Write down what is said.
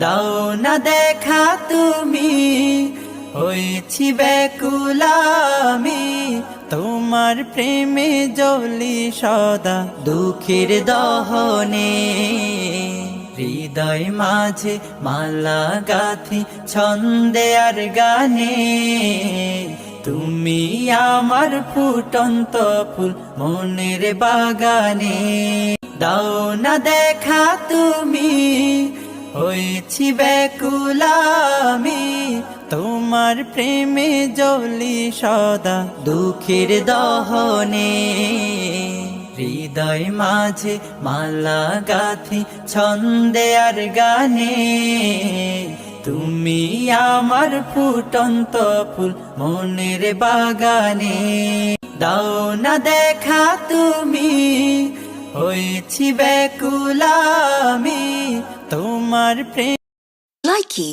দাও না দেখা তুমি, হয়েছি ব্যাকুল আমি, তোমার প্রেমে জ্বলি সদা দুঃখের দহনে। হৃদয় মাঝে মালা গাথি ছন্দে আর গানে, তুমি আমার ফুটন্ত ফুল মনের বাগানে। দাও না দেখা তুমি, হয়েছি ব্যাকুল আমি, তোমার প্রেমে জ্বলি সদা দুঃখের দহনে। হৃদয় মাঝে মালা গাথি ছন্দে আর গানে, তুমি আমার ফুটন্ত ফুল মনের বাগানে। দাও না দেখা তুমি, হয়েছি ব্যাকুল আমি, তোমার প্রেম। Likey